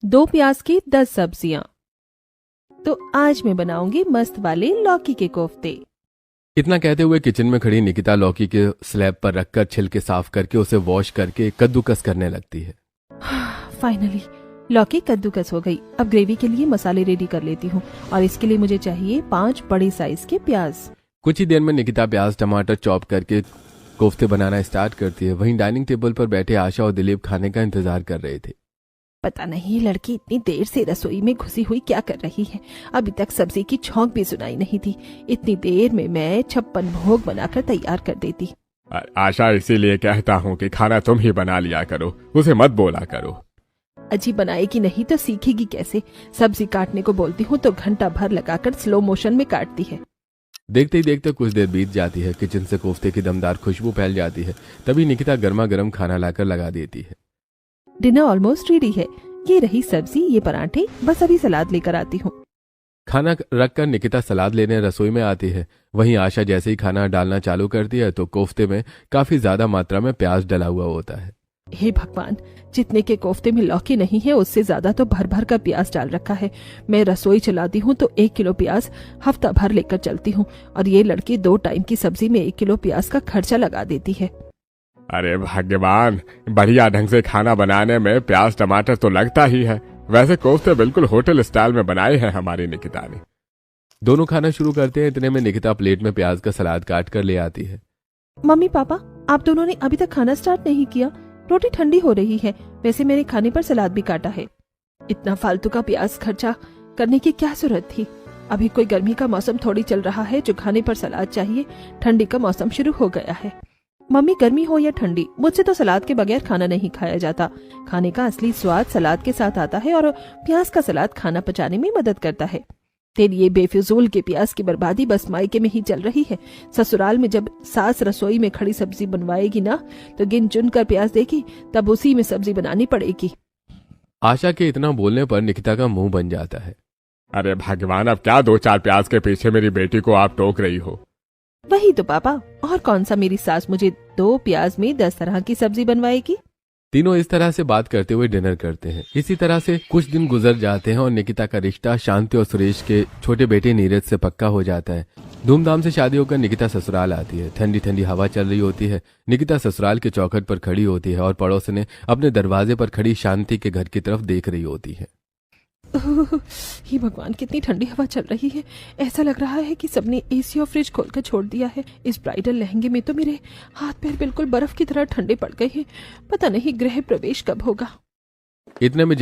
2 प्याज की 10 सब्जियां। तो आज मैं बनाऊंगी मस्त वाले लौकी के कोफ्ते। इतना कहते हुए किचन में खड़ी निकिता लौकी के स्लैब पर रखकर छिलके साफ करके उसे वॉश करके कद्दूकस करने लगती है। फाइनली लौकी कद्दूकस हो गई। अब ग्रेवी के लिए मसाले रेडी कर लेती हूँ और इसके लिए मुझे चाहिए 5 बड़े साइज के प्याज। कुछ ही देर में निकिता प्याज टमाटर चॉप करके कोफ्ते बनाना स्टार्ट करती है। वहीं डाइनिंग टेबल पर बैठे आशा और दिलीप खाने का इंतजार कर रहे थे। पता नहीं लड़की इतनी देर से रसोई में घुसी हुई क्या कर रही है। अभी तक सब्जी की छौंक भी सुनाई नहीं थी। इतनी देर में मैं 56 भोग बनाकर तैयार कर देती। आशा, इसीलिए कहता हूँ कि खाना तुम ही बना लिया करो, उसे मत बोला करो। अजी बनाएगी नहीं तो सीखेगी कैसे। सब्जी काटने को बोलती हूँ तो घंटा भर लगाकर स्लो मोशन में काटती है। देखते ही देखते कुछ देर बीत जाती है। किचन से कोफ्ते की दमदार खुशबू फैल जाती है। तभी निकिता गर्मा गर्म खाना लाकर लगा देती है। डिनर ऑलमोस्ट रेडी है। ये रही सब्जी, ये पराठे, बस अभी सलाद लेकर आती हूँ। खाना रखकर निकिता सलाद लेने रसोई में आती है। वहीं आशा जैसे ही खाना डालना चालू करती है तो कोफ्ते में काफी ज्यादा मात्रा में प्याज डला हुआ होता है। हे भगवान, जितने के कोफ्ते में लौकी नहीं है उससे ज्यादा तो भर भर का प्याज डाल रखा है। मैं रसोई चलाती हूँ तो 1 किलो प्याज हफ्ता भर लेकर चलती हूँ और ये लड़की 2 टाइम की सब्जी में 1 किलो प्याज का खर्चा लगा देती है। अरे भगवान, बढ़िया ढंग से खाना बनाने में प्याज टमाटर तो लगता ही है। वैसे कोफ्ते बिल्कुल होटल स्टाइल में बनाए हैं हमारी निकिता ने। दोनों खाना शुरू करते हैं। इतने में निकिता प्लेट में प्याज का सलाद काट कर ले आती है। मम्मी पापा, आप दोनों ने अभी तक खाना स्टार्ट नहीं किया। रोटी ठंडी हो रही है। वैसे मेरे खाने पर सलाद भी काटा है। इतना फालतू का प्याज खर्चा करने की क्या जरूरत थी। अभी कोई गर्मी का मौसम थोड़ी चल रहा है जो खाने पर सलाद चाहिए। ठंडी का मौसम शुरू हो गया है। मम्मी, गर्मी हो या ठंडी, मुझसे तो सलाद के बगैर खाना नहीं खाया जाता। खाने का असली स्वाद सलाद के साथ आता है और प्याज का सलाद खाना पचाने में मदद करता है। तेरी ये बेफिजूल के प्याज की बर्बादी बस मायके में ही चल रही है। ससुराल में जब सास रसोई में खड़ी सब्जी बनवाएगी ना तो गिन चुन कर प्याज देगी, तब उसी में सब्जी बनानी पड़ेगी। आशा के इतना बोलने पर निकिता का मुंह बन जाता है। अरे भगवान, अब क्या 2-4 प्याज के पीछे मेरी बेटी को आप टोक रही हो। वही तो पापा, और कौन सा मेरी सास मुझे 2 प्याज में 10 तरह की सब्जी बनवाएगी। तीनों इस तरह से बात करते हुए डिनर करते हैं। इसी तरह से कुछ दिन गुजर जाते हैं और निकिता का रिश्ता शांति और सुरेश के छोटे बेटे नीरज से पक्का हो जाता है। धूमधाम से शादी होकर निकिता ससुराल आती है। ठंडी ठंडी हवा चल रही होती है। निकिता ससुराल के चौखट पर खड़ी होती है और पड़ोसने अपने दरवाजे पर खड़ी शांति के घर की तरफ देख रही होती है। हे भगवान, कितनी ठंडी हवा चल रही है। ऐसा लग रहा है कि सबने एसी और फ्रिज खोलकर छोड़ दिया है। इस ब्राइडल लहंगे में तो मेरे हाथ पैर बिल्कुल बर्फ की तरह ठंडे पड़ गए हैं। पता नहीं गृह प्रवेश कब होगा। इतने में